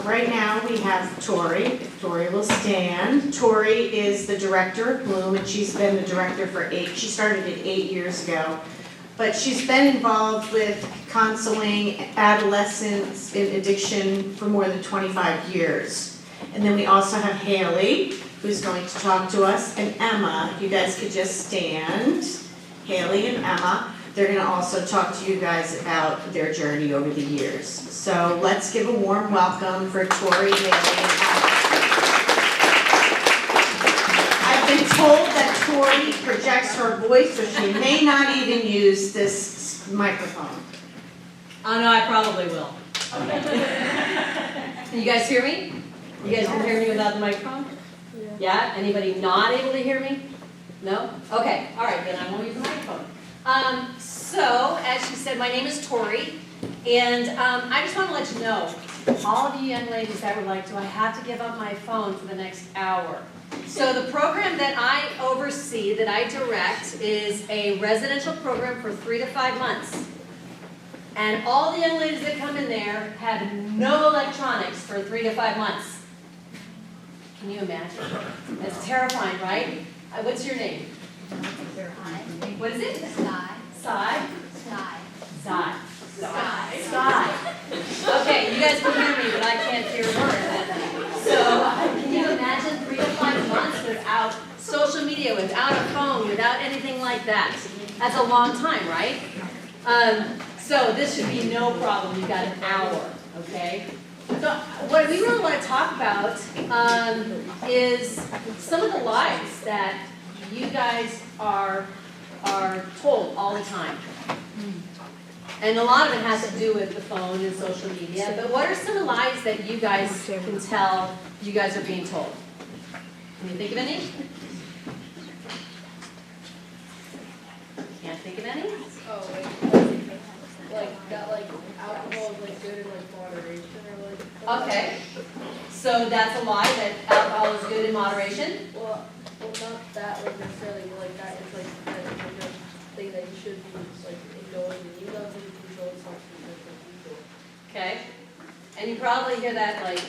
right now we have Tori. If Tori will stand. Tori is the director of Bloom, and she's been the director for she started it 8 years ago. But she's been involved with counseling adolescents in addiction for more than 25 years. And then we also have Haley, who's going to talk to us, and Emma. If you guys could just stand. Haley and Emma. They're going to also talk to you guys about their journey over the years. So let's give a warm welcome for Tori, Haley, and Emma. I've been told that Tori projects her voice, so she may not even use this microphone. Oh no, I probably will. Can you guys hear me? You guys can hear me without the microphone? Yeah? Anybody not able to hear me? No? Okay, all right, then I won't use the microphone. So, as she said, my name is Tori, and I just want to let you know, all of you young ladies that were like, do I have to give up my phone for the next hour? So the program that I oversee, that I direct, is a residential program for 3 to 5 months. And all the young ladies that come in there have no electronics for 3 to 5 months. Can you imagine? It's terrifying, right? What's your name? What is it? Sky. Sky? Sky. Sky. Sky. Sky. Okay, you guys can hear me, but I can't hear a word. So, can you imagine 3 to 5 months without social media, without a phone, without anything like that? That's a long time, right? So this should be no problem. You've got an hour, okay? So what we really want to talk about is some of the lies that you guys are told all the time. And a lot of it has to do with the phone and social media, but what are some lies that you guys can tell you guys are being told? Can you think of any? Can't think of any? Oh, like that, like alcohol is like good in like moderation or like. Okay, so that's a lie that alcohol is good in moderation? Well, not that like necessarily like that. It's like that is like a thing that you should be like indulging. You don't have to control something like people. Okay, and you probably hear that, like,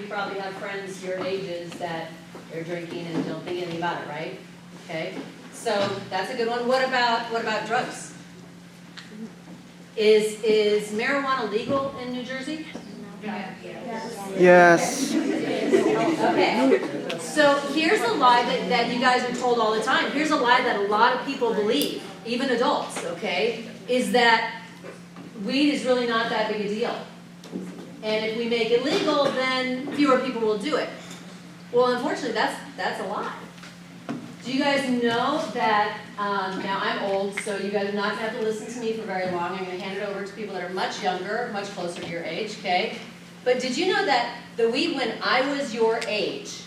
you probably have friends your ages that are drinking and don't think anything about it, right? Okay, so that's a good one. What about drugs? Is marijuana legal in New Jersey? Yes. Okay, so here's a lie that you guys are told all the time. Here's a lie that a lot of people believe, even adults, okay, is that weed is really not that big a deal. And if we make it legal, then fewer people will do it. Well, unfortunately, that's a lie. Do you guys know that, now I'm old, so you guys are not going to have to listen to me for very long. I'm going to hand it over to people that are much younger, much closer to your age, okay? But did you know that the weed when I was your age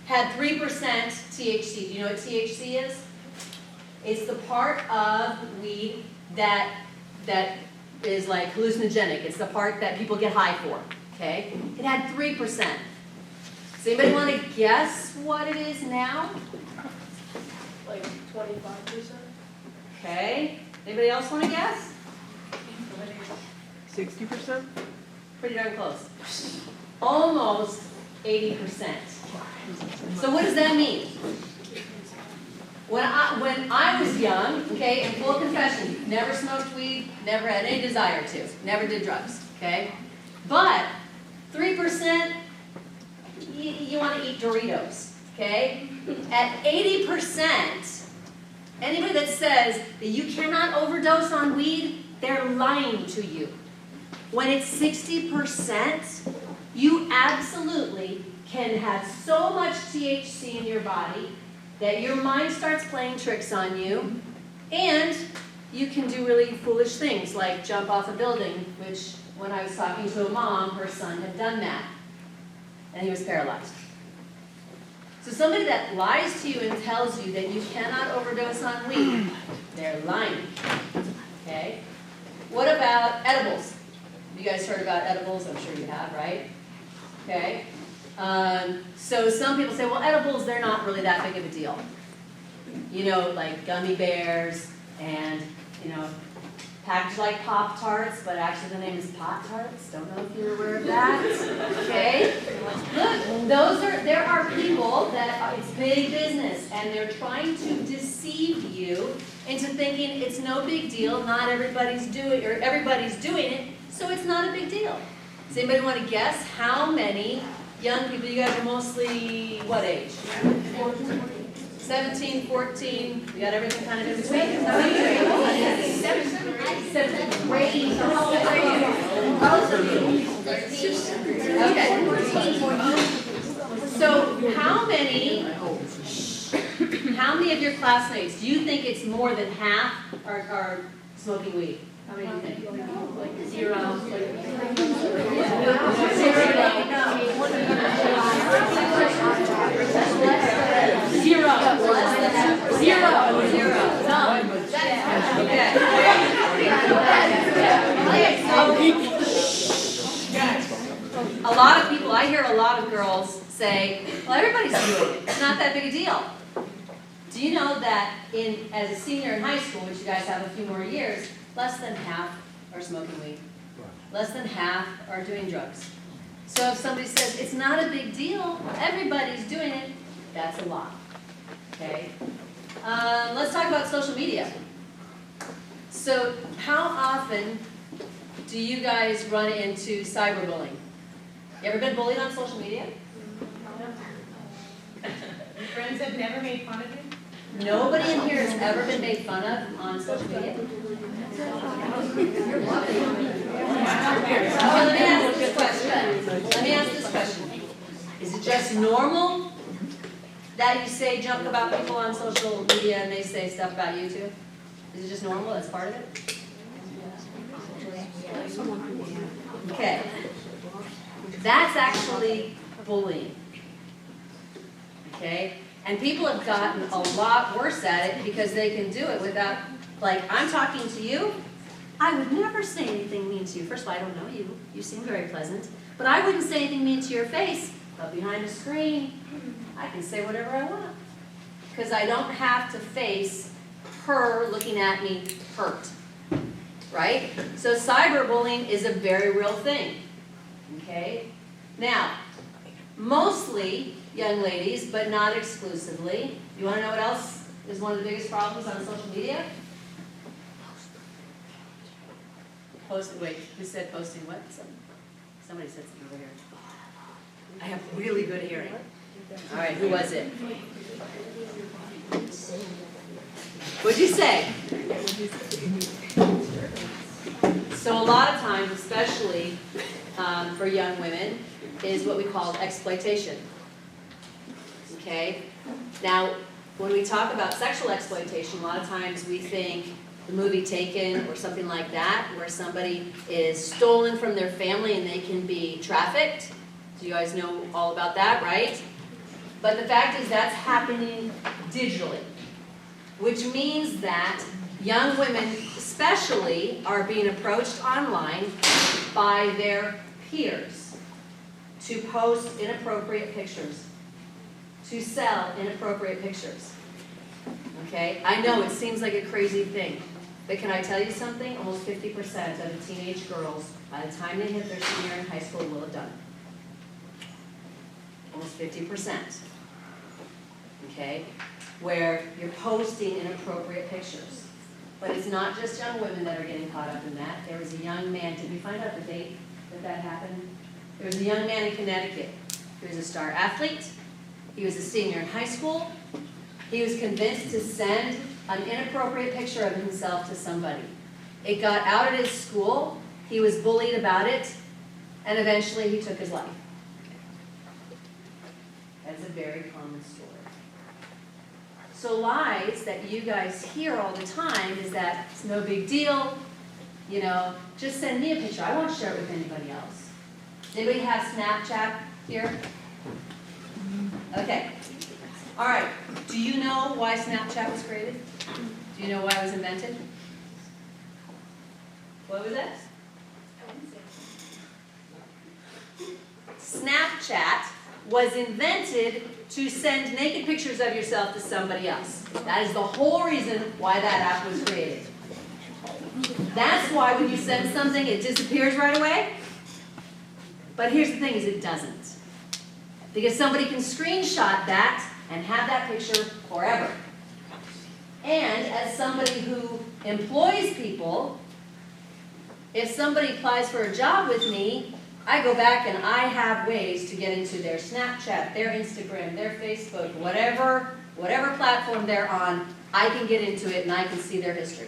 had 3% THC? Do you know what THC is? It's the part of weed that is like hallucinogenic. It's the part that people get high for, okay? It had 3%. Does anybody want to guess what it is now? Like 25%. Okay. Anybody else want to guess? 60%? Pretty darn close. Almost 80%. So what does that mean? When I was young, okay, and full confession, never smoked weed, never had any desire to, never did drugs, okay? But 3%, you want to eat Doritos, okay? At 80%, anybody that says that you cannot overdose on weed, they're lying to you. When it's 60%, you absolutely can have so much THC in your body that your mind starts playing tricks on you, and you can do really foolish things like jump off a building, which when I was talking to a mom, her son had done that, and he was paralyzed. So somebody that lies to you and tells you that you cannot overdose on weed, they're lying, okay? What about edibles? You guys heard about edibles? I'm sure you have, right? Okay. So some people say, well, edibles, they're not really that big of a deal. You know, like gummy bears and, you know, packaged like Pop-Tarts, but actually the name is Pot-Tarts. Don't know if you're aware of that. Okay? Look, there are people that it's big business, and they're trying to deceive you into thinking it's no big deal, not everybody's doing, or everybody's doing it, so it's not a big deal. Does anybody want to guess how many young people, you guys are mostly what age? 17, 14, we got everything kind of in between. Seventh grade. How old are you? Both of you. Okay. So how many of your classmates do you think it's more than half are smoking weed? How many do you think? Like 0. A lot of people, I hear a lot of girls say, well, everybody's doing it. It's not that big a deal. Do you know that as a senior in high school, which you guys have a few more years, less than half are smoking weed. Less than half are doing drugs. So if somebody says, it's not a big deal, everybody's doing it, that's a lot. Okay? Let's talk about social media. So how often do you guys run into cyberbullying? You ever been bullied on social media? Friends have never made fun of you? Nobody in here has ever been made fun of on social media? Let me ask this question. Is it just normal that you say junk about people on social media and they say stuff about you too? Is it just normal? That's part of it? Okay. That's actually bullying. Okay? And people have gotten a lot worse at it because they can do it without, like, I'm talking to you, I would never say anything mean to you. First of all, I don't know you. You seem very pleasant. But I wouldn't say anything mean to your face. But behind a screen, I can say whatever I want. Because I don't have to face her looking at me hurt. Right? So cyberbullying is a very real thing. Okay? Now, mostly young ladies, but not exclusively. You want to know what else is one of the biggest problems on social media? Wait, who said posting what? Somebody said something over here. I have really good hearing. All right, who was it? What'd you say? So a lot of times, especially for young women, is what we call exploitation. Okay? Now, when we talk about sexual exploitation, a lot of times we think the movie Taken or something like that, where somebody is stolen from their family and they can be trafficked. So you guys know all about that, right? But the fact is that's happening digitally, which means that young women especially are being approached online by their peers to post inappropriate pictures, to sell inappropriate pictures. Okay? I know it seems like a crazy thing, but can I tell you something? Almost 50% of the teenage girls, by the time they hit their senior in high school, will have done it. Almost 50%. Okay? Where you're posting inappropriate pictures. But it's not just young women that are getting caught up in that. There was a young man, did we find out the date that happened? There was a young man in Connecticut. He was a star athlete. He was a senior in high school. He was convinced to send an inappropriate picture of himself to somebody. It got out at his school. He was bullied about it. And eventually he took his life. That's a very common story. So lies that you guys hear all the time is that it's no big deal, you know, just send me a picture. I won't share it with anybody else. Anybody have Snapchat here? Okay. All right. Do you know why Snapchat was created? Do you know why it was invented? What was it? Snapchat was invented to send naked pictures of yourself to somebody else. That is the whole reason why that app was created. That's why when you send something, it disappears right away. But here's the thing is it doesn't. Because somebody can screenshot that and have that picture forever. And as somebody who employs people, if somebody applies for a job with me, I go back and I have ways to get into their Snapchat, their Instagram, their Facebook, whatever platform they're on, I can get into it and I can see their history.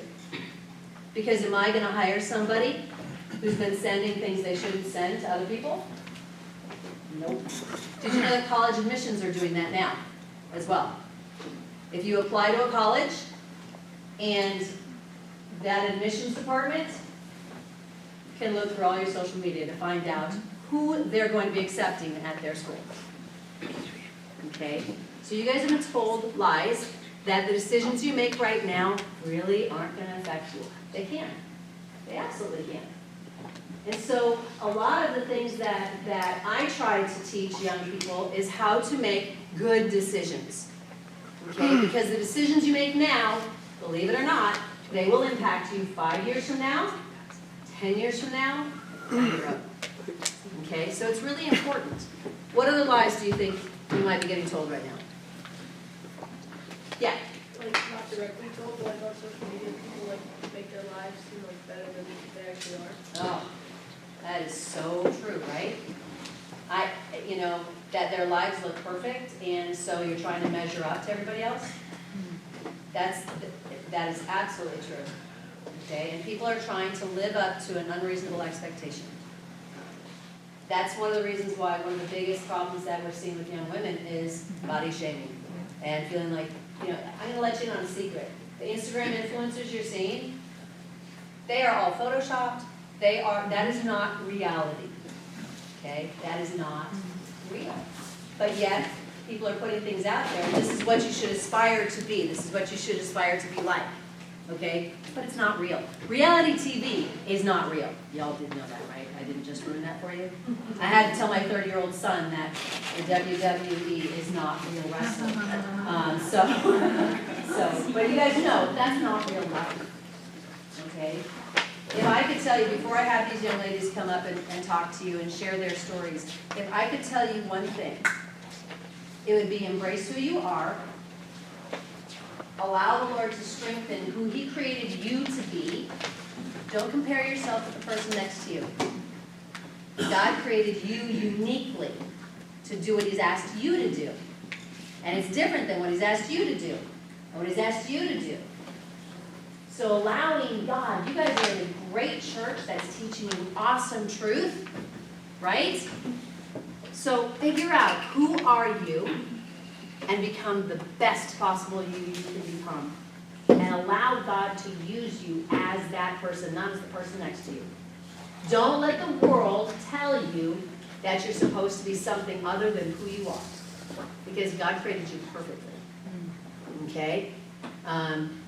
Because am I going to hire somebody who's been sending things they shouldn't send to other people? Nope. Did you know that college admissions are doing that now as well? If you apply to a college and that admissions department can look through all your social media to find out who they're going to be accepting at their school. Okay? So you guys have been told lies that the decisions you make right now really aren't going to affect you. They can. They absolutely can. And so a lot of the things that I try to teach young people is how to make good decisions. Okay? Because the decisions you make now, believe it or not, they will impact you 5 years from now, 10 years from now, down the road. Okay? So it's really important. What other lies do you think you might be getting told right now? Yeah? Like, not directly told, but like on social media, people like make their lives seem like better than they actually are. Oh, that is so true, right? That their lives look perfect, and so you're trying to measure up to everybody else. That is absolutely true. Okay, and people are trying to live up to an unreasonable expectation. That's one of the reasons why one of the biggest problems that we're seeing with young women is body shaming and feeling like, I'm going to let you in on a secret. The Instagram influencers you're seeing, they are all photoshopped. That is not reality. Okay, that is not real. But yet, people are putting things out there. This is what you should aspire to be. This is what you should aspire to be like. Okay? But it's not real. Reality TV is not real. Y'all did know that, right? I didn't just ruin that for you. I had to tell my 30-year-old son that the WWE is not real wrestling. But you guys know, that's not real life. Okay? If I could tell you, before I have these young ladies come up and talk to you and share their stories, if I could tell you one thing, it would be embrace who you are, allow the Lord to strengthen who He created you to be. Don't compare yourself with the person next to you. God created you uniquely to do what He's asked you to do. And it's different than what He's asked you to do, or what He's asked you to do. So allowing God, you guys are in a great church that's teaching you awesome truth, right? So figure out who are you and become the best possible you can become. And allow God to use you as that person, not as the person next to you. Don't let the world tell you that you're supposed to be something other than who you are. Because God created you perfectly. Okay?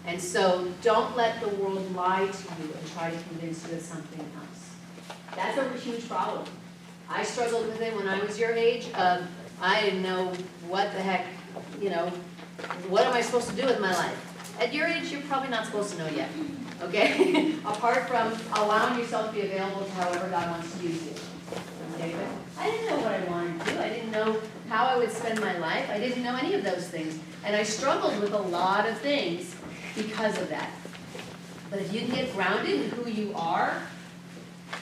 And so don't let the world lie to you and try to convince you of something else. That's a huge problem. I struggled with it when I was your age. I didn't know what the heck, what am I supposed to do with my life? At your age, you're probably not supposed to know yet, okay? Apart from allowing yourself to be available to however God wants to use you. Okay? But I didn't know what I wanted to do. I didn't know how I would spend my life. I didn't know any of those things. And I struggled with a lot of things because of that. But if you can get grounded in who you are,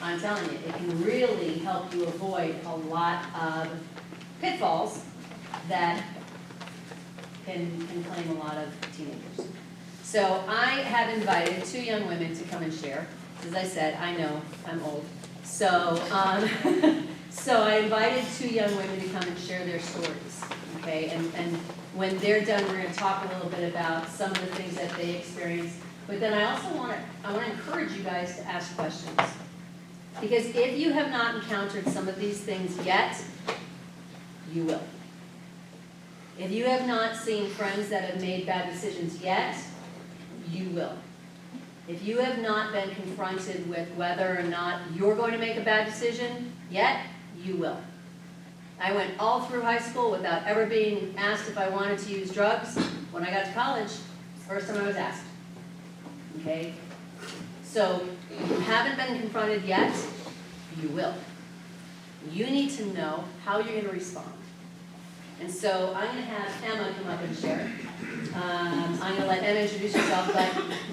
I'm telling you, it can really help you avoid a lot of pitfalls that can claim a lot of teenagers. So I have invited 2 young women to come and share. As I said, I know I'm old. So, so I invited 2 young women to come and share their stories. Okay, and when they're done, we're going to talk a little bit about some of the things that they experienced. But then I also want to encourage you guys to ask questions. Because if you have not encountered some of these things yet, you will. If you have not seen friends that have made bad decisions yet, you will. If you have not been confronted with whether or not you're going to make a bad decision yet, you will. I went all through high school without ever being asked if I wanted to use drugs. When I got to college, first time I was asked. Okay? So if you haven't been confronted yet, you will. You need to know how you're going to respond. And so I'm going to have Emma come up and share. I'm going to let Emma introduce herself,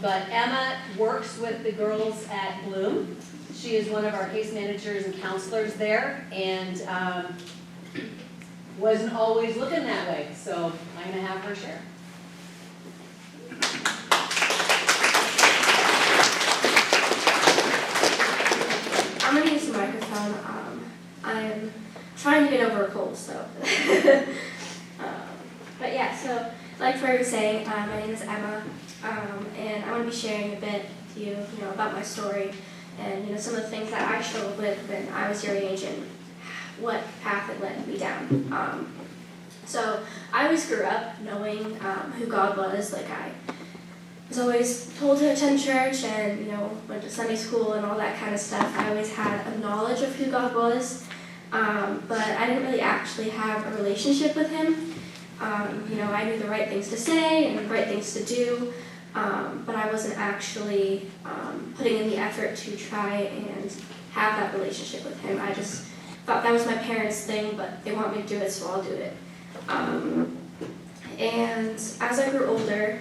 but Emma works with the girls at Bloom. She is one of our case managers and counselors there, and wasn't always looking that way. So I'm going to have her share. I'm gonna use the microphone. I'm trying to get over a cold, so. But yeah, so like Troy was saying, my name is Emma, and I want to be sharing a bit with you, about my story and some of the things that I struggled with when I was your age and what path it led me down. So I always grew up knowing who God was. Like I was always told to attend church and went to Sunday school and all that kind of stuff. I always had a knowledge of who God was, but I didn't really actually have a relationship with Him. I knew the right things to say and the right things to do, but I wasn't actually putting in the effort to try and have that relationship with Him. I just thought that was my parents' thing, but they want me to do it, so I'll do it. And as I grew older,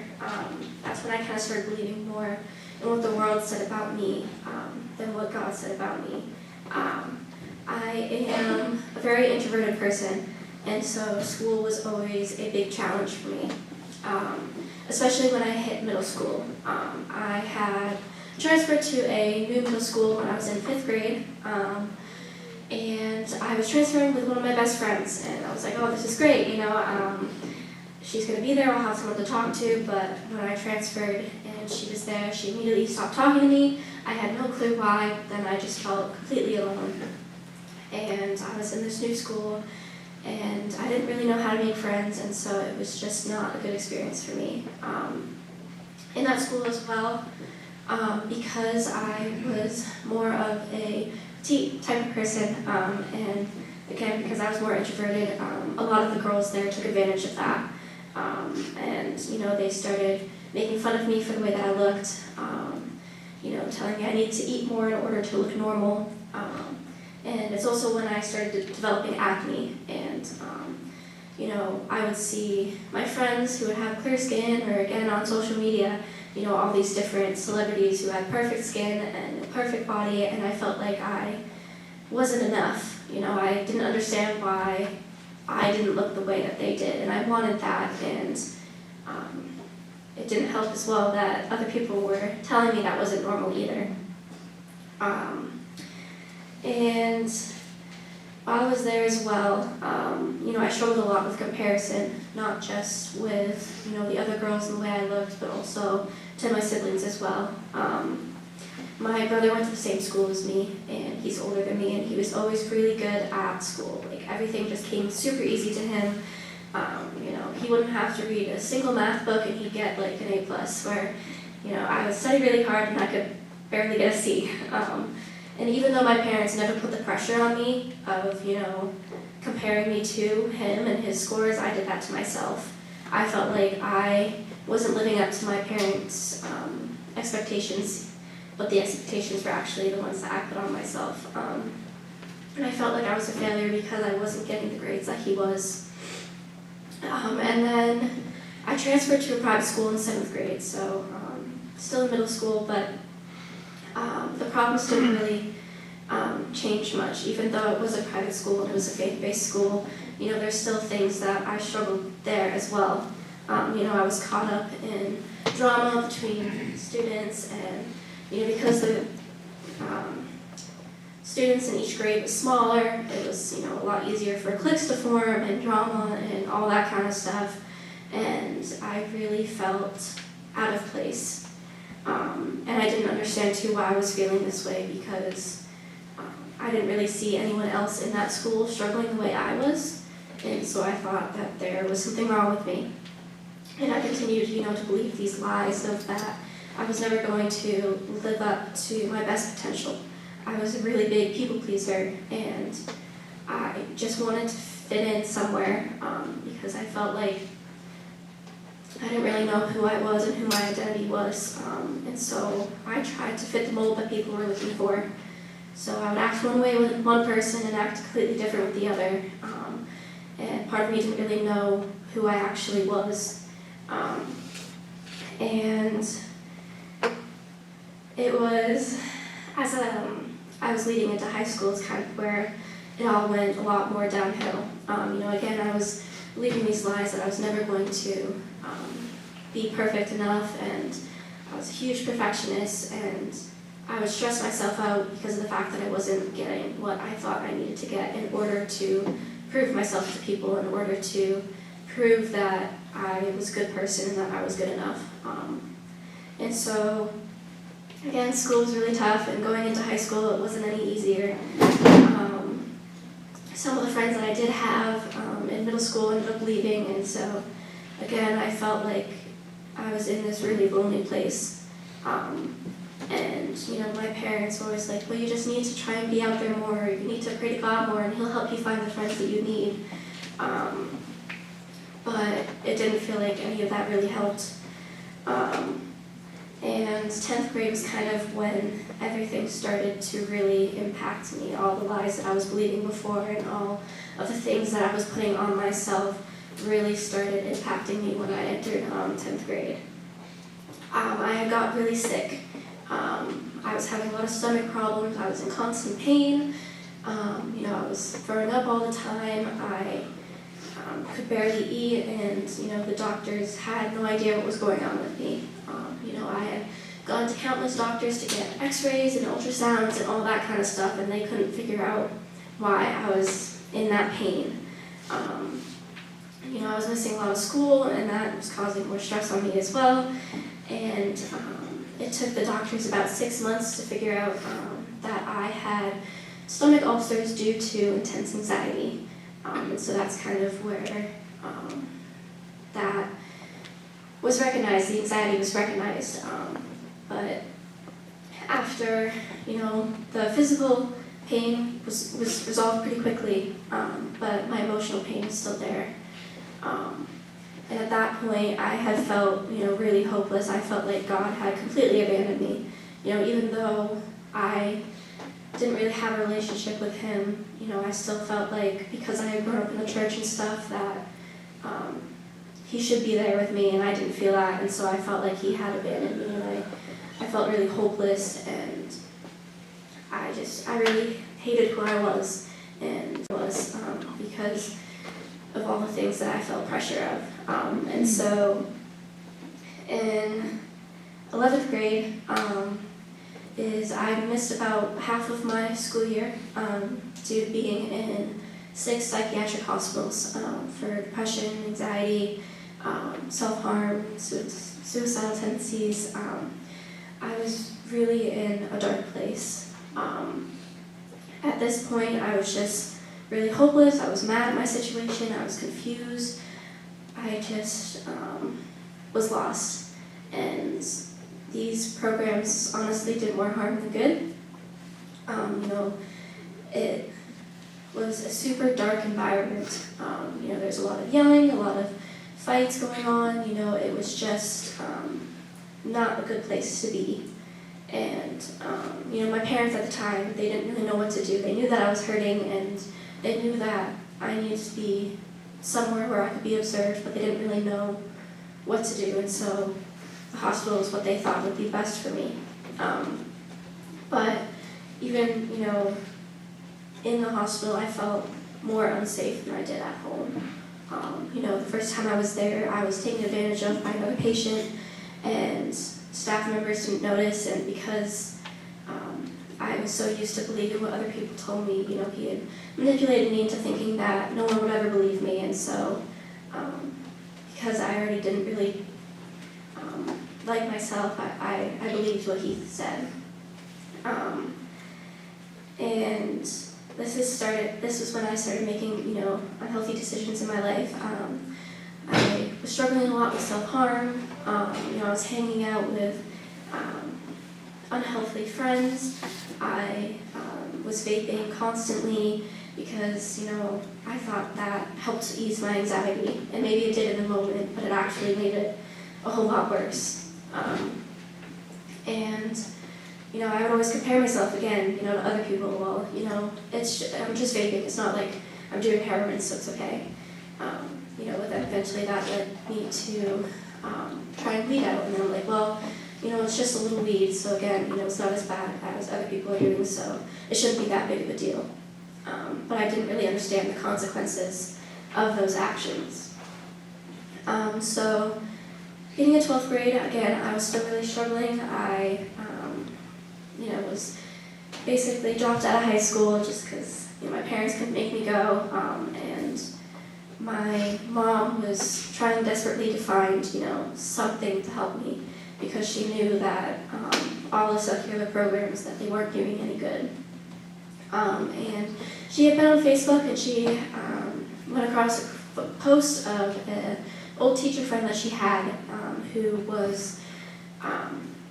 that's when I kind of started believing more in what the world said about me than what God said about me. I am a very introverted person, and so school was always a big challenge for me, especially when I hit middle school. I had transferred to a new middle school when I was in 5th grade, and I was transferring with one of my best friends, and I was like, oh, this is great, she's going to be there, I'll have someone to talk to. But when I transferred and she was there, she immediately stopped talking to me. I had no clue why, then I just felt completely alone. And I was in this new school, and I didn't really know how to make friends, and so it was just not a good experience for me. In that school as well, because I was more of a petite type of person, and again, because I was more introverted, a lot of the girls there took advantage of that. And they started making fun of me for the way that I looked, telling me I needed to eat more in order to look normal. And it's also when I started developing acne, and I would see my friends who would have clear skin, or again on social media, all these different celebrities who had perfect skin and a perfect body, and I felt like I wasn't enough. I didn't understand why I didn't look the way that they did, and I wanted that, and it didn't help as well that other people were telling me that wasn't normal either. And while I was there as well, I struggled a lot with comparison, not just with, the other girls and the way I looked, but also to my siblings as well. My brother went to the same school as me, and he's older than me, and he was always really good at school. Like, everything just came super easy to him. He wouldn't have to read a single math book, and he'd get, like, an A+, where, I would study really hard, and I could barely get a C. And even though my parents never put the pressure on me of, comparing me to him and his scores, I did that to myself. I felt like I wasn't living up to my parents' expectations, but the expectations were actually the ones that I put on myself. And I felt like I was a failure because I wasn't getting the grades that he was. And then I transferred to a private school in 7th grade, so still in middle school, but the problems didn't really change much. Even though it was a private school and it was a faith-based school, there's still things that I struggled there as well. I was caught up in drama between students, and because the students in each grade was smaller, it was a lot easier for cliques to form and drama and all that kind of stuff, and I really felt out of place. And I didn't understand too why I was feeling this way, because I didn't really see anyone else in that school struggling the way I was, and so I thought that there was something wrong with me. And I continued, to believe these lies of that I was never going to live up to my best potential. I was a really big people pleaser, and I just wanted to fit in somewhere, because I felt like I didn't really know who I was and who my identity was, and so I tried to fit the mold that people were looking for. So I would act one way with one person and act completely different with the other, and part of me didn't really know who I actually was. And it was, as I was leading into high school, is kind of where it all went a lot more downhill. Again, I was believing these lies that I was never going to be perfect enough, and I was a huge perfectionist, and I would stress myself out because of the fact that I wasn't getting what I thought I needed to get in order to prove myself to people, in order to prove that I was a good person and that I was good enough. And so, again, school was really tough, and going into high school, it wasn't any easier. Some of the friends that I did have in middle school ended up leaving, and so, again, I felt like I was in this really lonely place. And, my parents were always like, well, you just need to try and be out there more, you need to pray to God more, and He'll help you find the friends that you need. But it didn't feel like any of that really helped. And 10th grade was kind of when everything started to really impact me. All the lies that I was believing before and all of the things that I was putting on myself really started impacting me when I entered 10th grade. I got really sick. I was having a lot of stomach problems. I was in constant pain. I was throwing up all the time. I could barely eat, and the doctors had no idea what was going on with me. I had gone to countless doctors to get x-rays and ultrasounds and all that kind of stuff, and they couldn't figure out why I was in that pain. I was missing a lot of school, and that was causing more stress on me as well. And it took the doctors about 6 months to figure out that I had stomach ulcers due to intense anxiety. And so that's kind of where that was recognized, the anxiety was recognized. But after, the physical pain was resolved pretty quickly, but my emotional pain was still there. And at that point, I had felt, really hopeless. I felt like God had completely abandoned me. Even though I didn't really have a relationship with Him, I still felt like because I had grown up in the church and stuff that He should be there with me, and I didn't feel that, and so I felt like He had abandoned me, and I felt really hopeless, and I really hated who I was, and was because of all the things that I felt pressure of. And so in 11th grade, I missed about half of my school year due to being in 6 psychiatric hospitals for depression, anxiety, self-harm, suicidal tendencies. I was really in a dark place. At this point, I was just really hopeless. I was mad at my situation. I was confused. I just was lost. And these programs honestly did more harm than good. It was a super dark environment. There's a lot of yelling, a lot of fights going on. It was just not a good place to be. And, my parents at the time, they didn't really know what to do. They knew that I was hurting, and they knew that I needed to be somewhere where I could be observed, but they didn't really know what to do, and so the hospital was what they thought would be best for me. But even, in the hospital, I felt more unsafe than I did at home. The first time I was there, I was taken advantage of by another patient, and staff members didn't notice, and because I was so used to believing what other people told me, he had manipulated me into thinking that no one would ever believe me, and so because I already didn't really like myself, I believed what he said. And this was when I started making, unhealthy decisions in my life. I was struggling a lot with self-harm. I was hanging out with unhealthy friends. I was vaping constantly, because, I thought that helped ease my anxiety, and maybe it did in the moment, but it actually made it a whole lot worse. And I would always compare myself again, to other people. Well, I'm just vaping. It's not like I'm doing heroin, so it's okay. But then eventually that led me to try and weed out, and then I'm like, well, it's just a little weed, so again, it's not as bad as other people are doing, so it shouldn't be that big of a deal. But I didn't really understand the consequences of those actions. So getting to 12th grade, again, I was still really struggling. I, was basically dropped out of high school just because my parents couldn't make me go, and my mom was trying desperately to find, something to help me, because she knew that all the secular programs, that they weren't doing any good. And she had been on Facebook, and she went across a post of an old teacher friend that she had, who was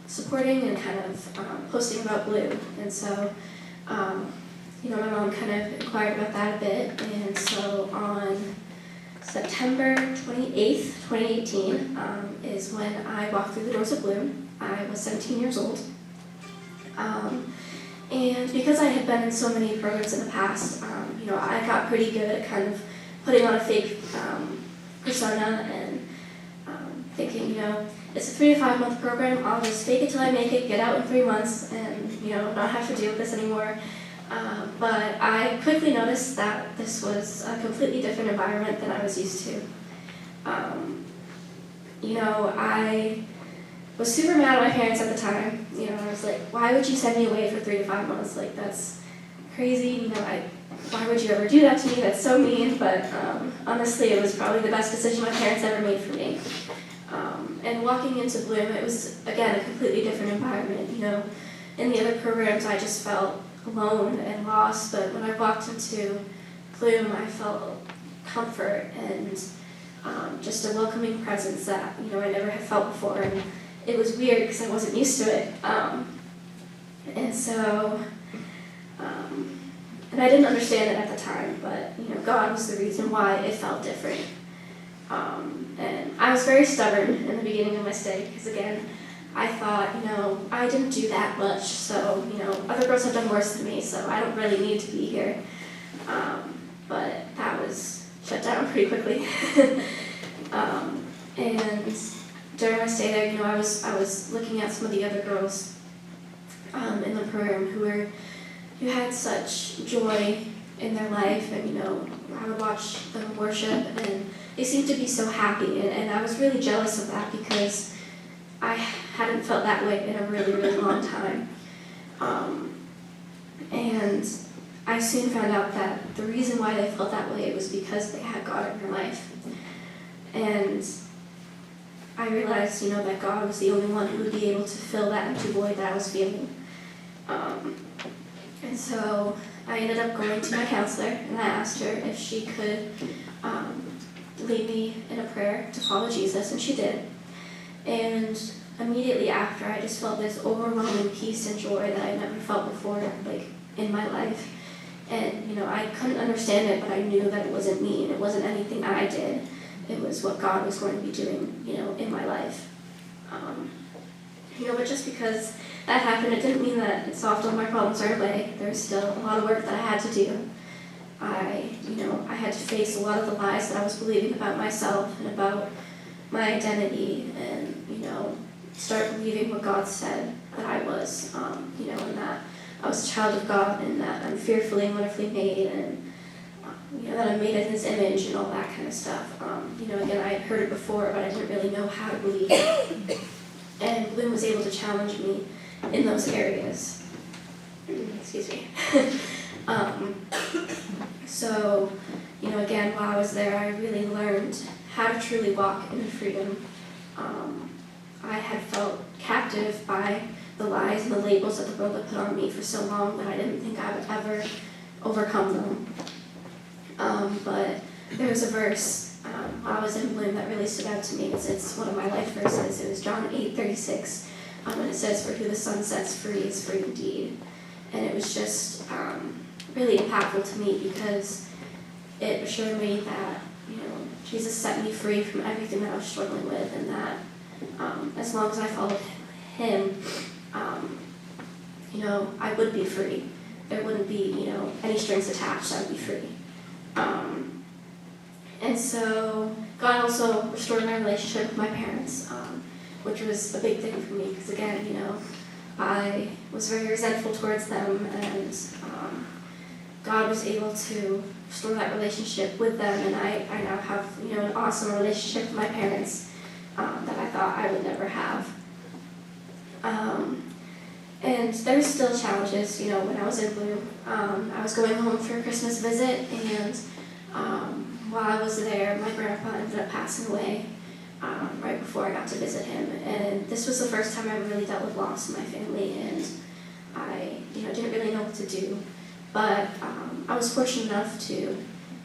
supporting and kind of posting about Bloom. And so, my mom kind of inquired about that a bit, and so on September 28th, 2018, is when I walked through the doors of Bloom. I was 17 years old. And because I had been in so many programs in the past, I got pretty good at kind of putting on a fake persona and thinking, it's a 3 to 5 month program. I'll just fake it till I make it, get out in 3 months, and not have to deal with this anymore. But I quickly noticed that this was a completely different environment than I was used to. I was super mad at my parents at the time. I was like, why would you send me away for 3 to 5 months? Like, that's crazy. Why would you ever do that to me? That's so mean. But honestly, it was probably the best decision my parents ever made for me. And walking into Bloom, it was, again, a completely different environment. In the other programs, I just felt alone and lost. But when I walked into Bloom, I felt comfort and just a welcoming presence that, I never had felt before. And it was weird because I wasn't used to it. And so, and I didn't understand it at the time, but, God was the reason why it felt different. And I was very stubborn in the beginning of my stay because, again, I thought, I didn't do that much, so, other girls have done worse than me, so I don't really need to be here. But that was shut down pretty quickly. And during my stay there, I was looking at some of the other girls in the program who had such joy in their life, and I would watch them worship, and they seemed to be so happy, and I was really jealous of that because I hadn't felt that way in a really, really long time. And I soon found out that the reason why they felt that way was because they had God in their life. And I realized, that God was the only one who would be able to fill that empty void that I was feeling. And so I ended up going to my counselor, and I asked her if she could lead me in a prayer to follow Jesus, and she did. And immediately after, I just felt this overwhelming peace and joy that I never felt before, in my life. And, I couldn't understand it, but I knew that it wasn't me, and it wasn't anything I did. It was what God was going to be doing, in my life. But just because that happened, it didn't mean that it solved all my problems right away. There was still a lot of work that I had to do. I had to face a lot of the lies that I was believing about myself and about my identity, and, start believing what God said that I was, and that I was a child of God, and that I'm fearfully and wonderfully made, and, that I'm made in His image and all that kind of stuff. Again, I had heard it before, but I didn't really know how to believe it. And Bloom was able to challenge me in those areas. Excuse me. So, again, while I was there, I really learned how to truly walk in freedom. I had felt captive by the lies and the labels that the world had put on me for so long that I didn't think I would ever overcome them. But there was a verse while I was in Bloom that really stood out to me. It's one of my life verses. It was John 8:36, and it says, "For who the Son sets free is free indeed." And it was just really impactful to me because it assured me that, Jesus set me free from everything that I was struggling with, and that as long as I followed him, I would be free. There wouldn't be, any strings attached. I would be free. And so God also restored my relationship with my parents, which was a big thing for me because, again, I was very resentful towards them, and God was able to restore that relationship with them, and I now have, an awesome relationship with my parents that I thought I would never have. And there's still challenges, when I was in Bloom. I was going home for a Christmas visit, and while I was there, my grandpa ended up passing away right before I got to visit him. And this was the first time I ever really dealt with loss in my family, and I, didn't really know what to do. But I was fortunate enough to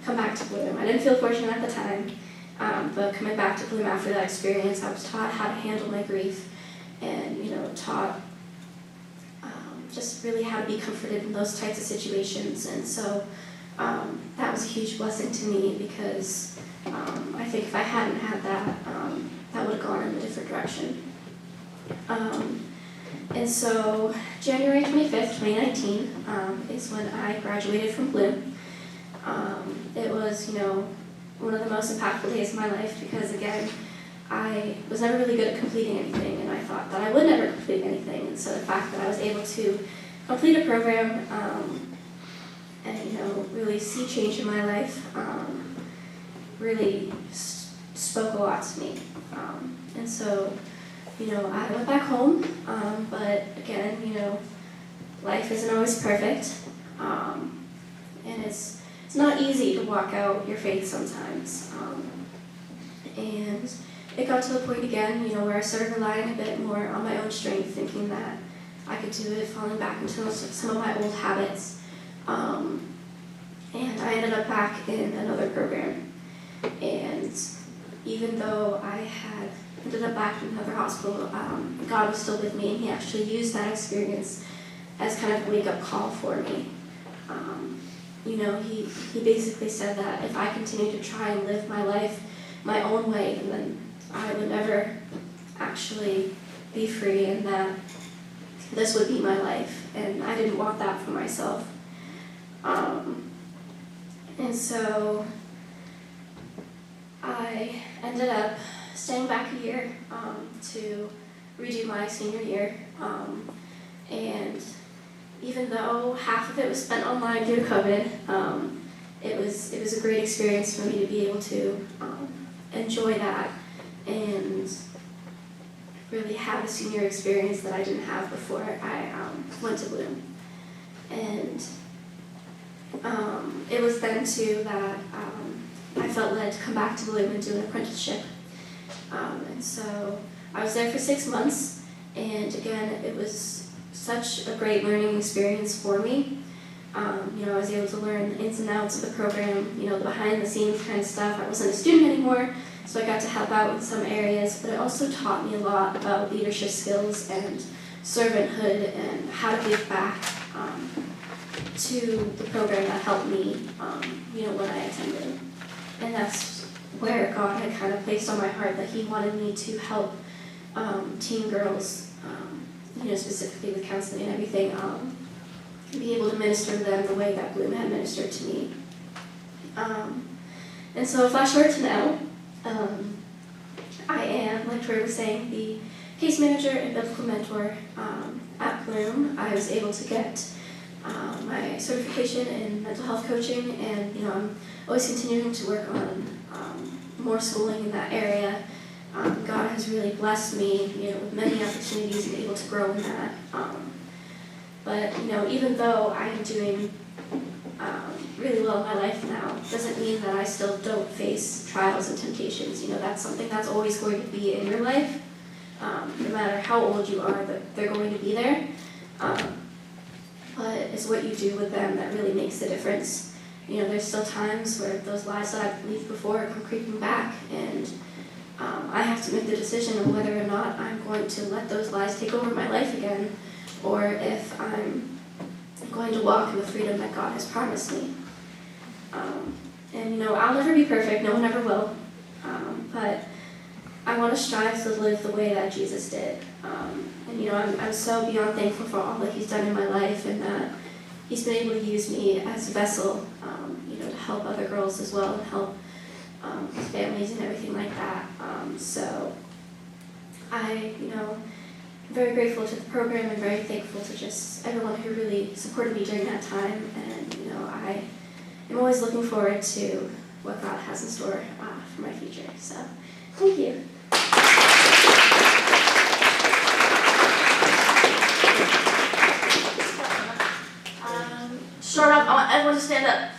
come back to Bloom. I didn't feel fortunate at the time, but coming back to Bloom after that experience, I was taught how to handle my grief, and taught just really how to be comforted in those types of situations. And so that was a huge blessing to me because I think if I hadn't had that, that would have gone in a different direction. And so January 25th, 2019 is when I graduated from Bloom. It was, one of the most impactful days of my life because, again, I was never really good at completing anything, and I thought that I would never complete anything. And so the fact that I was able to complete a program and, really see change in my life really spoke a lot to me. And so, I went back home, but again, life isn't always perfect, and it's not easy to walk out your faith sometimes. And it got to the point again, where I started relying a bit more on my own strength, thinking that I could do it, falling back into some of my old habits. And I ended up back in another program. And even though I had ended up back in another hospital, God was still with me, and He actually used that experience as kind of a wake-up call for me. He basically said that if I continued to try and live my life my own way, then I would never actually be free, and that this would be my life, and I didn't want that for myself. And so I ended up staying back a year to redo my senior year, and even though half of it was spent online due to COVID, it was a great experience for me to be able to enjoy that and really have a senior experience that I didn't have before I went to Bloom. And it was then too that I felt led to come back to Bloom and do an apprenticeship. And so I was there for 6 months, and again, it was such a great learning experience for me. I was able to learn the ins and outs of the program, the behind the scenes kind of stuff. I wasn't a student anymore, so I got to help out in some areas, but it also taught me a lot about leadership skills and servanthood and how to give back to the program that helped me, when I attended. And that's where God had kind of placed on my heart that He wanted me to help teen girls, specifically with counseling and everything, be able to minister to them the way that Bloom had ministered to me. And so flash forward to now, I am, like Troy was saying, the case manager and biblical mentor at Bloom. I was able to get my certification in mental health coaching, and I'm always continuing to work on more schooling in that area. God has really blessed me, with many opportunities and able to grow in that. But even though I'm doing really well in my life now, doesn't mean that I still don't face trials and temptations. That's something that's always going to be in your life, no matter how old you are. That they're going to be there. But it's what you do with them that really makes the difference. There's still times where those lies that I've believed before come creeping back, and I have to make the decision of whether or not I'm going to let those lies take over my life again, or if I'm going to walk in the freedom that God has promised me. And I'll never be perfect, no one ever will, but I want to strive to live the way that Jesus did. I'm so beyond thankful for all that He's done in my life, and that He's been able to use me as a vessel, to help other girls as well, and help families and everything like that. So I'm very grateful to the program and very thankful to just everyone who really supported me during that time. And I'm always looking forward to what God has in store for my future. So, thank you. Start off, I want everyone to stand up.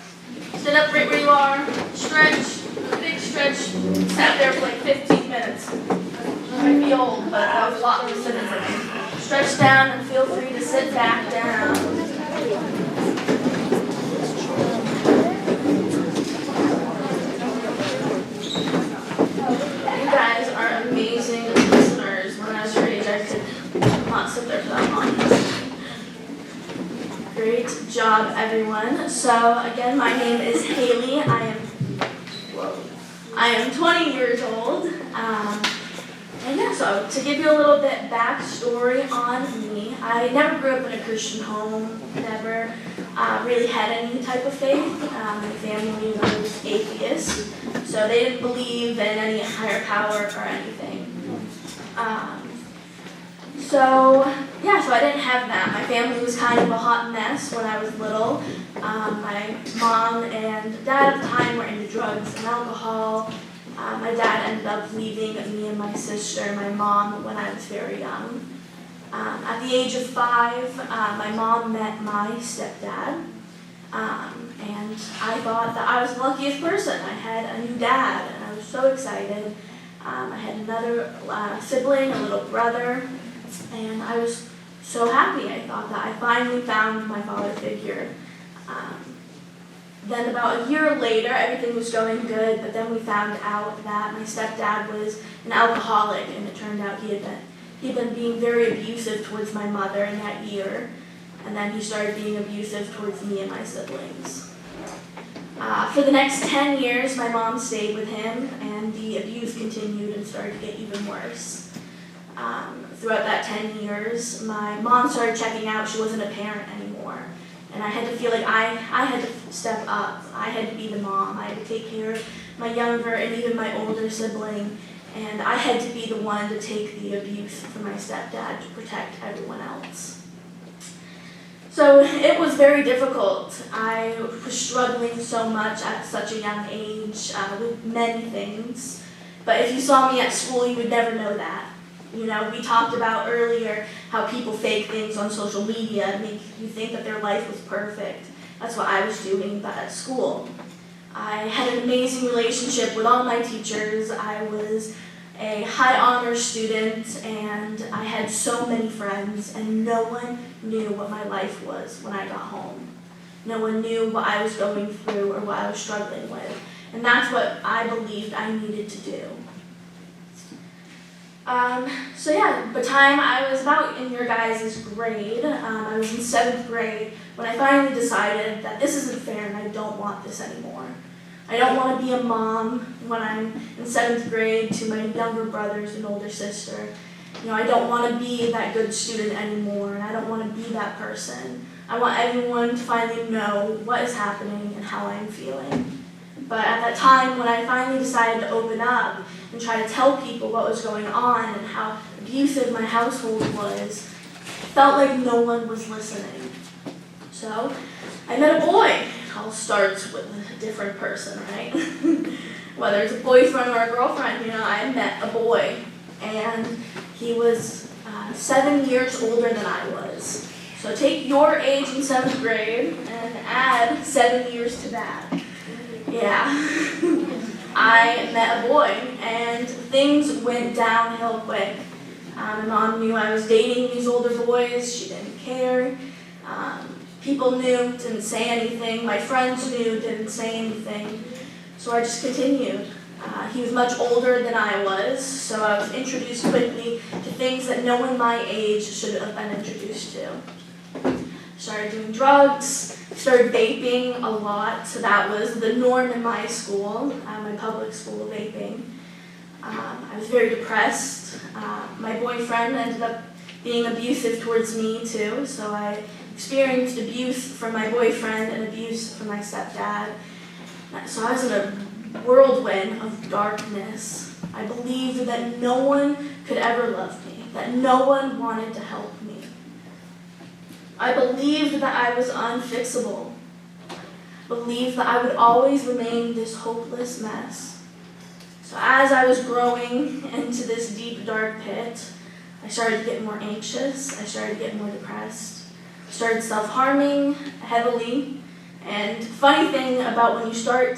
Stand up right where you are. Stretch, a big stretch. Sat there for like 15 minutes. I might be old, but that was a lot to sit in for me. Stretch down and feel free to sit back down. You guys are amazing listeners. When I was your age, I could not sit there for that long. Great job, everyone. So again, my name is Haley. I am 20 years old. So to give you a little bit backstory on me, I never grew up in a Christian home. Never really had any type of faith. My family was atheist, so they didn't believe in any higher power or anything. So I didn't have that. My family was kind of a hot mess when I was little. My mom and dad at the time were into drugs and alcohol. My dad ended up leaving me and my sister and my mom when I was very young. At the age of 5, my mom met my stepdad, and I thought that I was the luckiest person. I had a new dad, and I was so excited. I had another sibling, a little brother, and I was so happy. I thought that I finally found my father figure. Then about a year later, everything was going good, but then we found out that my stepdad was an alcoholic, and it turned out he had been being very abusive towards my mother in that year, and then he started being abusive towards me and my siblings. For the next 10 years, my mom stayed with him, and the abuse continued and started to get even worse. Throughout that 10 years, my mom started checking out. She wasn't a parent anymore. And I had to feel like I had to step up. I had to be the mom. I had to take care of my younger and even my older sibling. And I had to be the one to take the abuse from my stepdad to protect everyone else. So it was very difficult. I was struggling so much at such a young age with many things. But if you saw me at school, you would never know that. We talked about earlier how people fake things on social media and make you think that their life was perfect. That's what I was doing, but at school. I had an amazing relationship with all my teachers. I was a high honors student, and I had so many friends, and no one knew what my life was when I got home. No one knew what I was going through or what I was struggling with. And that's what I believed I needed to do. By the time I was about in your guys' grade, I was in 7th grade, when I finally decided that this isn't fair and I don't want this anymore. I don't want to be a mom when I'm in 7th grade to my younger brothers and older sister. I don't want to be that good student anymore, and I don't want to be that person. I want everyone to finally know what is happening and how I'm feeling. But at that time, when I finally decided to open up and try to tell people what was going on and how abusive my household was, it felt like no one was listening. So I met a boy. It all starts with a different person, right? Whether it's a boyfriend or a girlfriend, I met a boy, and he was 7 years older than I was. So take your age in 7th grade and add 7 years to that. Yeah. I met a boy, and things went downhill quick. My mom knew I was dating these older boys. She didn't care. People knew, didn't say anything. My friends knew, didn't say anything. So I just continued. He was much older than I was, so I was introduced quickly to things that no one my age should have been introduced to. started doing drugs, started vaping a lot, so that was the norm in my school, my public school, vaping. I was very depressed. My boyfriend ended up being abusive towards me too, so I experienced abuse from my boyfriend and abuse from my stepdad. So I was in a whirlwind of darkness. I believed that no one could ever love me, that no one wanted to help me. I believed that I was unfixable. Believed that I would always remain this hopeless mess. So as I was growing into this deep, dark pit, I started to get more anxious, I started to get more depressed, I started self-harming heavily, and funny thing about when you start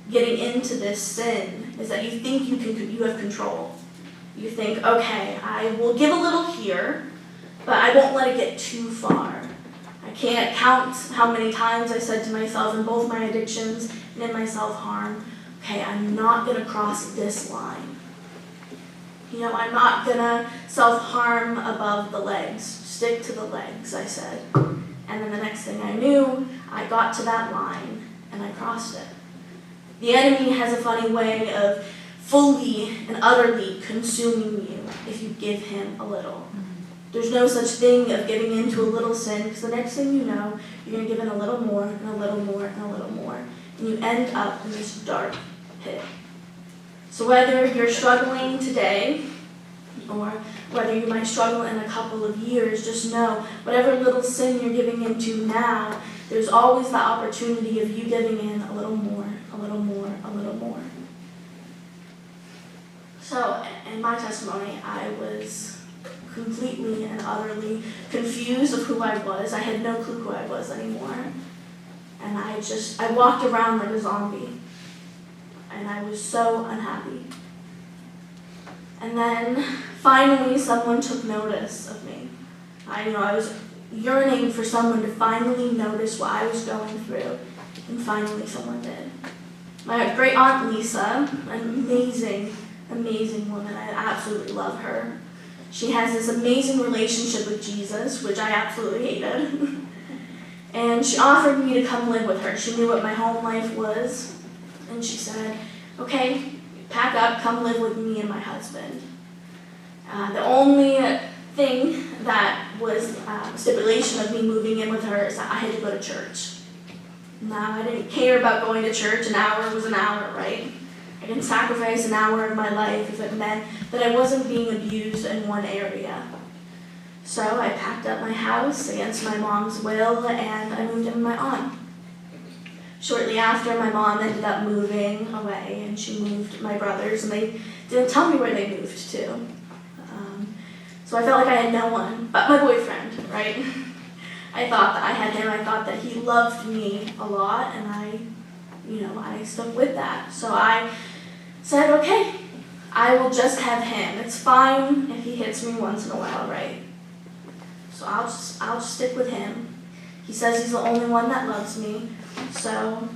getting into this sin is that you think you have control. You think, okay, I will give a little here, but I won't let it get too far. I can't count how many times I said to myself in both my addictions and in my self-harm, okay, I'm not going to cross this line. I'm not going to self-harm above the legs. Stick to the legs, I said. And then the next thing I knew, I got to that line and I crossed it. The enemy has a funny way of fully and utterly consuming you if you give him a little. There's no such thing of giving in to a little sin, because the next thing you know, you're going to give in a little more and a little more and a little more. And you end up in this dark pit. So whether you're struggling today, or whether you might struggle in a couple of years, just know, whatever little sin you're giving into now, there's always the opportunity of you giving in a little more, a little more, a little more. So, in my testimony, I was completely and utterly confused of who I was. I had no clue who I was anymore. And I walked around like a zombie. And I was so unhappy. And then, finally, someone took notice of me. I was yearning for someone to finally notice what I was going through. And finally, someone did. My great aunt Lisa, an amazing, amazing woman. I absolutely love her. She has this amazing relationship with Jesus, which I absolutely hated. And she offered me to come live with her. She knew what my home life was. And she said, okay, pack up, come live with me and my husband. The only thing that was stipulation of me moving in with her is that I had to go to church. Now, I didn't care about going to church. An hour was an hour, right? I can sacrifice an hour of my life if it meant that I wasn't being abused in one area. So I packed up my house against my mom's will and I moved in with my aunt. Shortly after, my mom ended up moving away and she moved my brothers and they didn't tell me where they moved to. So I felt like I had no one but my boyfriend, right? I thought that I had him, I thought that he loved me a lot and I stuck with that. So I said, okay, I will just have him. It's fine if he hits me once in a while, right? So I'll just stick with him. He says he's the only one that loves me, so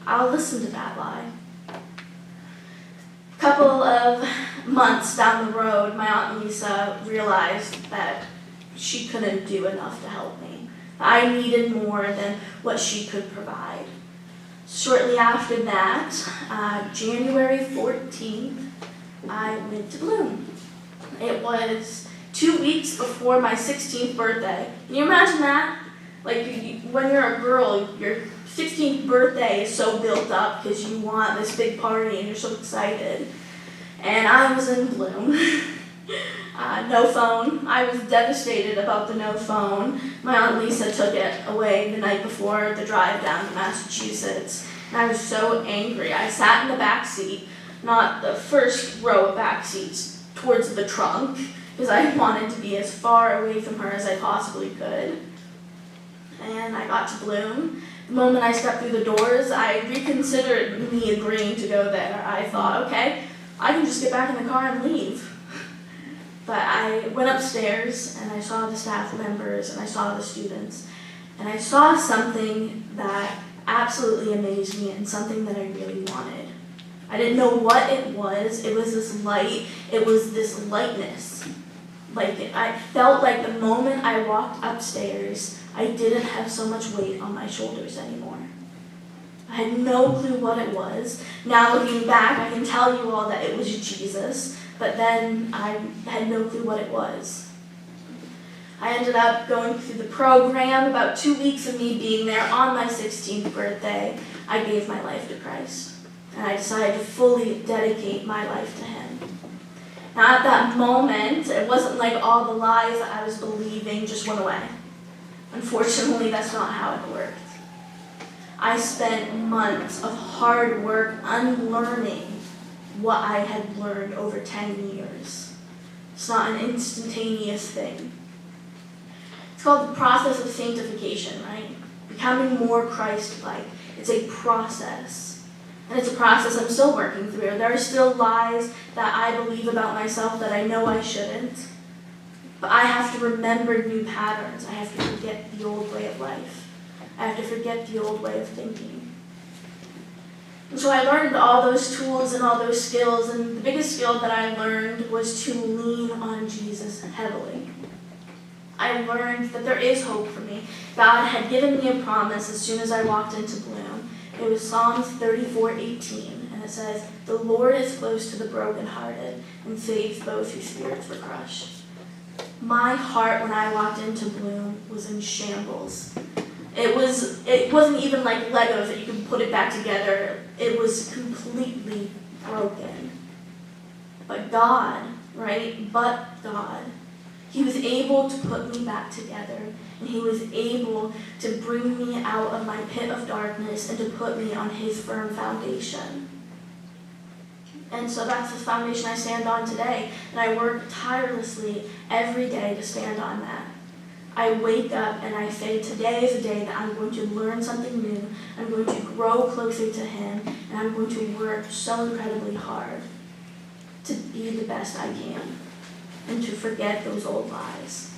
I'll listen to that lie. A couple of months down the road, my Aunt Lisa realized that she couldn't do enough to help me. I needed more than what she could provide. Shortly after that, January 14th, I went to Bloom. It was 2 weeks before my 16th birthday. Can you imagine that? Like, when you're a girl, your 16th birthday is so built up because you want this big party and you're so excited. And I was in Bloom. No phone. I was devastated about the no phone. My Aunt Lisa took it away the night before the drive down to Massachusetts. And I was so angry. I sat in the back seat, not the first row of back seats, towards the trunk, because I wanted to be as far away from her as I possibly could. And I got to Bloom. The moment I stepped through the doors, I reconsidered me agreeing to go there. I thought, okay, I can just get back in the car and leave. But I went upstairs and I saw the staff members and I saw the students. And I saw something that absolutely amazed me and something that I really wanted. I didn't know what it was. It was this light. It was this lightness. Like, I felt like the moment I walked upstairs, I didn't have so much weight on my shoulders anymore. I had no clue what it was. Now looking back, I can tell you all that it was Jesus, but then I had no clue what it was. I ended up going through the program. About 2 weeks of me being there on my 16th birthday, I gave my life to Christ. And I decided to fully dedicate my life to Him. Now at that moment, it wasn't like all the lies that I was believing just went away. Unfortunately, that's not how it worked. I spent months of hard work unlearning what I had learned over 10 years. It's not an instantaneous thing. It's called the process of sanctification, right? Becoming more Christ-like. It's a process. And it's a process I'm still working through. There are still lies that I believe about myself that I know I shouldn't. But I have to remember new patterns. I have to forget the old way of life. I have to forget the old way of thinking. And so I learned all those tools and all those skills, and the biggest skill that I learned was to lean on Jesus heavily. I learned that there is hope for me. God had given me a promise as soon as I walked into Bloom. It was Psalms 34:18, and it says, "The Lord is close to the brokenhearted and saves those whose spirits were crushed." My heart when I walked into Bloom was in shambles. It wasn't even like Legos that you could put it back together. It was completely broken. But God, right? But God. He was able to put me back together, and He was able to bring me out of my pit of darkness and to put me on His firm foundation. And so that's the foundation I stand on today, and I work tirelessly every day to stand on that. I wake up and I say, today is a day that I'm going to learn something new, I'm going to grow closer to Him, and I'm going to work so incredibly hard to be the best I can and to forget those old lies.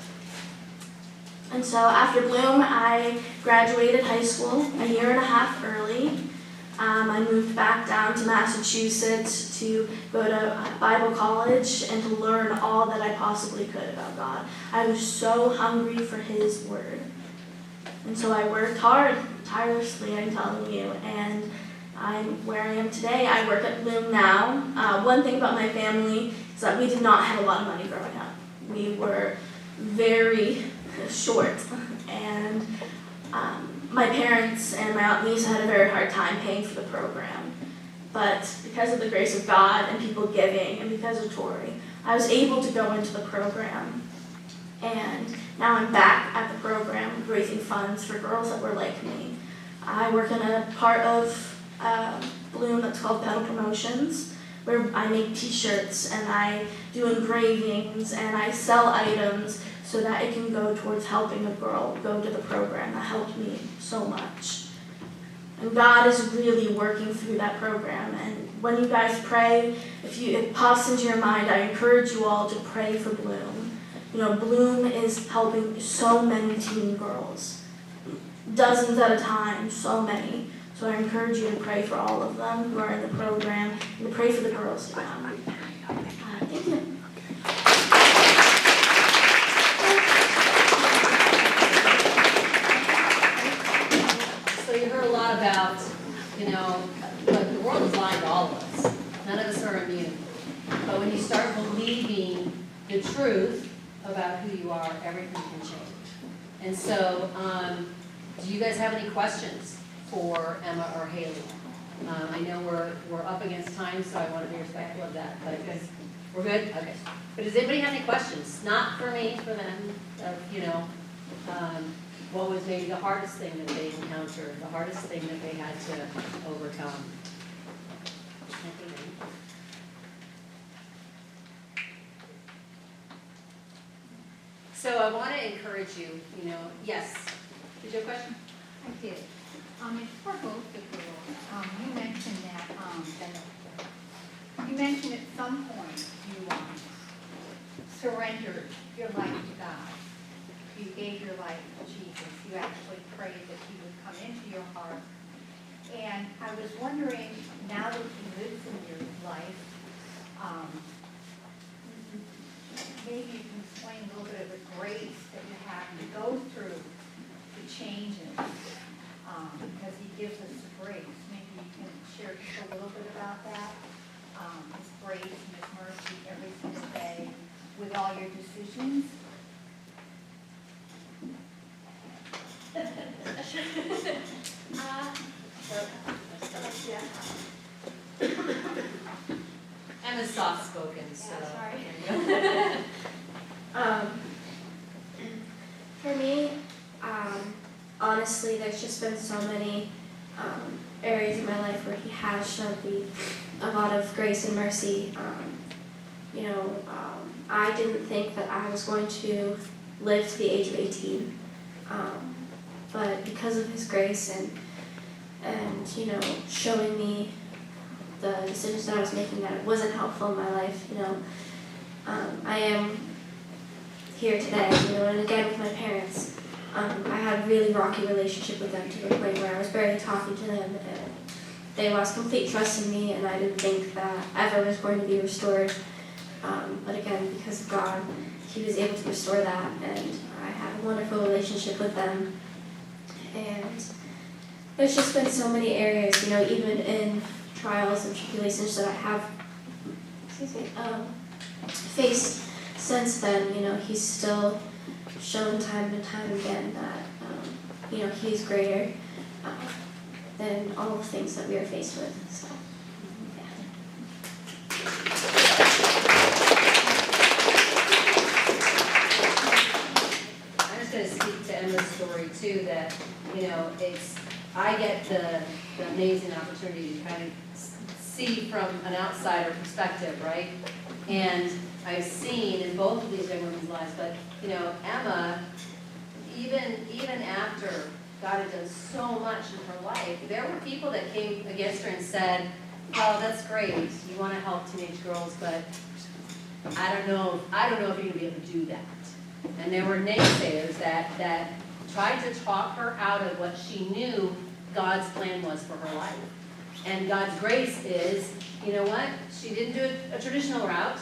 And so after Bloom, I graduated high school a year and a half early. I moved back down to Massachusetts to go to Bible college and to learn all that I possibly could about God. I was so hungry for His Word. And so I worked hard, tirelessly, I'm telling you, and I'm where I am today. I work at Bloom now. One thing about my family is that we did not have a lot of money growing up. We were very short, and my parents and my Aunt Lisa had a very hard time paying for the program. But because of the grace of God and people giving, and because of Tori, I was able to go into the program. And now I'm back at the program raising funds for girls that were like me. I work in a part of Bloom that's called Pedal Promotions, where I make t-shirts and I do engravings and I sell items so that it can go towards helping a girl go to the program. That helped me so much. And God is really working through that program. And when you guys pray, if it pops into your mind, I encourage you all to pray for Bloom. You know, Bloom is helping so many teen girls. Dozens at a time, so many. So I encourage you to pray for all of them who are in the program and to pray for the girls to come. Thank you. So you heard a lot about, look, the world is lying to all of us. None of us are immune. But when you start believing the truth about who you are, everything can change. And so, do you guys have any questions for Emma or Haley? I know we're up against time, so I want to be respectful of that. But we're good? Okay. But does anybody have any questions? Not for me, for them. What was maybe the hardest thing that they encountered, the hardest thing that they had to overcome? So I want to encourage you, yes. Did you have a question? I did. It's for both the girls. You mentioned that, you mentioned at some point you surrendered your life to God. You gave your life to Jesus. You actually prayed that He would come into your heart. And I was wondering, now that He lives in your life, maybe you can explain Mercy every single day with all your decisions? Yeah. Emma's soft-spoken, so. Yeah, sorry. For me, honestly, there's just been so many areas in my life where he has shown me a lot of grace and mercy. I didn't think that I was going to live to the age of 18, but because of his grace and showing me the decisions that I was making that it wasn't helpful in my life, I am here today, and again with my parents. I had a really rocky relationship with them to the point where I was barely talking to them, and they lost complete trust in me, and I didn't think that ever was going to be restored. But again, because of God, He was able to restore that, and I have a wonderful relationship with them. And there's just been so many areas, even in trials and tribulations that I have faced since then. He's still shown time and time again that He's greater than all the things that we are faced with. So, I'm just going to speak to Emma's story too, that, I get the amazing opportunity to kind of see from an outsider perspective, right? And I've seen in both of these young women's lives, but, Emma, even after God had done so much in her life, there were people that came against her and said, oh, that's great, you want to help teenage girls, but I don't know if you're going to be able to do that. And there were naysayers that tried to talk her out of what she knew God's plan was for her life. And God's grace is, you know what, she didn't do a traditional route,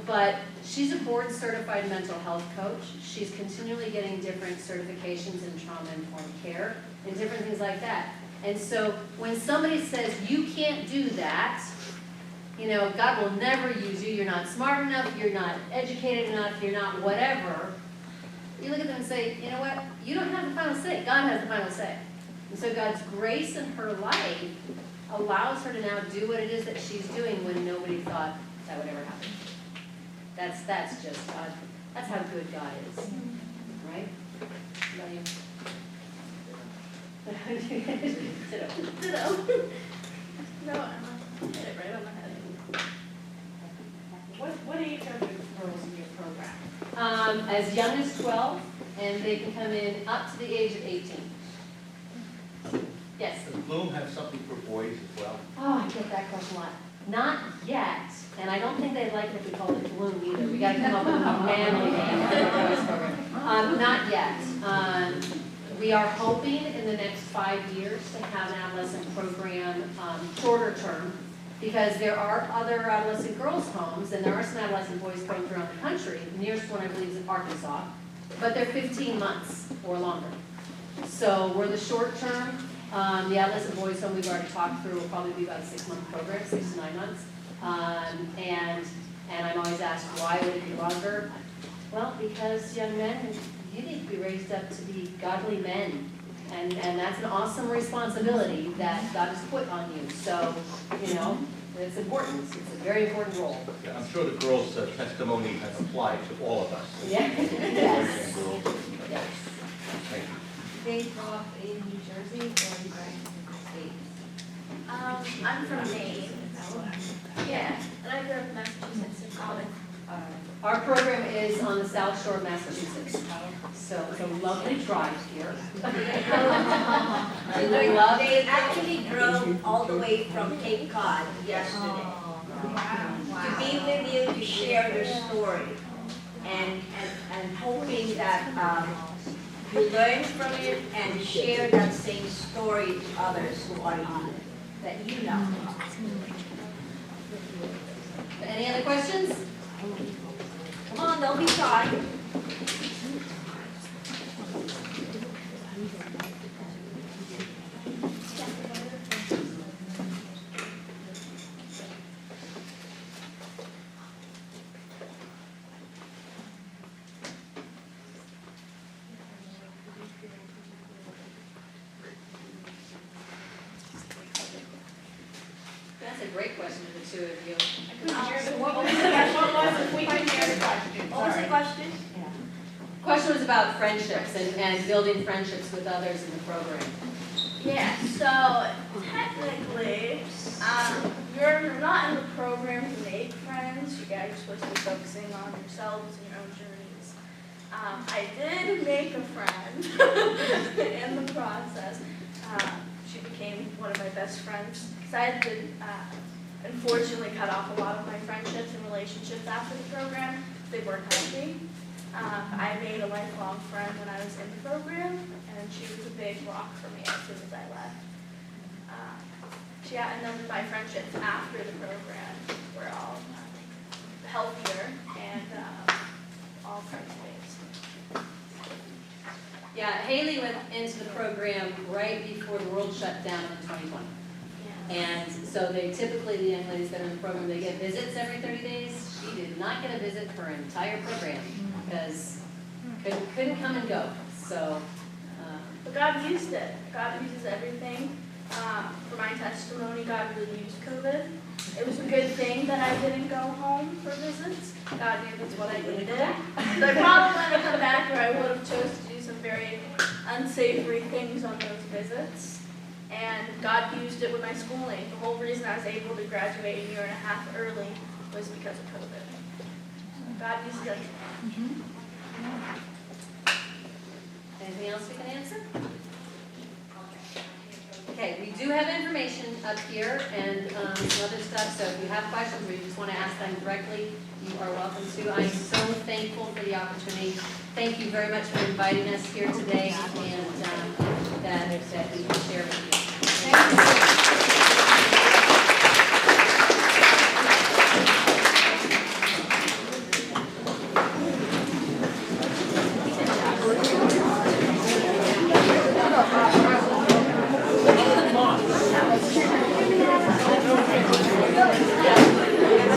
but she's a board-certified mental health coach. She's continually getting different certifications in trauma-informed care and different things like that. And so when somebody says, you can't do that, God will never use you, you're not smart enough, you're not educated enough, you're not whatever, you look at them and say, you know what, you don't have the final say, God has the final say. And so God's grace in her life allows her to now do what it is that she's doing when nobody thought that would ever happen. That's just God. That's how good God is, right? Ditto. No, Emma hit it right on the head. What age are the girls in your program? As young as 12, and they can come in up to the age of 18. Yes? Does Bloom have something for boys as well? Oh, I get that question a lot. Not yet, and I don't think they'd like it if we called it Bloom either. We gotta come up with a manly name for the boys program. Not yet. We are hoping in the next 5 years to have an adolescent program, shorter term, because there are other adolescent girls' homes, and there are some adolescent boys coming around the country. The nearest one, I believe, is in Arkansas, but they're 15 months or longer. So we're the short term. The adolescent boys home we've already talked through will probably be about a 6-month program, 6 to 9 months. And I'm always asked, why would it be longer? Well, because young men, you need to be raised up to be godly men. And that's an awesome responsibility that God has put on you. So, it's important. It's a very important role. Yeah, I'm sure the girls' testimony has applied to all of us. Yeah. Boys Yes. and girls. Yes. Thank you. They grew up in New Jersey or in the States? I'm from Maine. Yeah, and I grew up in Massachusetts in college. Our program is on the South Shore of Massachusetts. So it's a lovely drive here. They actually drove all the way from Cape Cod yesterday to be with you to share their story and hoping that you learn from it and share that same story to others who are you, that you know. Any other questions? Come on, don't be shy. a great question to the two of you. What was the question? Question was about friendships and building friendships with others in the program. Yeah, so technically, you're not in the program to make friends. You guys are supposed to be focusing on yourselves and your own journeys. I did make a friend in the process. She became one of my best friends because I had to unfortunately cut off a lot of my friendships and relationships after the program. They weren't healthy. I made a lifelong friend when I was in the program, and she was a big rock for me as soon as I left. And then my friendships after the program were all healthier and all friends-based. Yeah, Haley went into the program right before the world shut down in 2020. And so they typically, the young ladies that are in the program, they get visits every 30 days. She did not get a visit for her entire program because couldn't come and go. So, But God used it. God uses everything. For my testimony, God really used COVID. It was a good thing that I didn't go home for visits. God knew that's what I needed. So I probably would have come back, or I would have chose to do some very unsavory things on those visits. And God used it with my schooling. The whole reason I was able to graduate a year and a half early was because of COVID. God uses it. anything else we can answer? Okay, we do have information up here and some other stuff, so if you have questions or you just want to ask them directly, you are welcome to. I'm so thankful for the opportunity. Thank you very much for inviting us here today.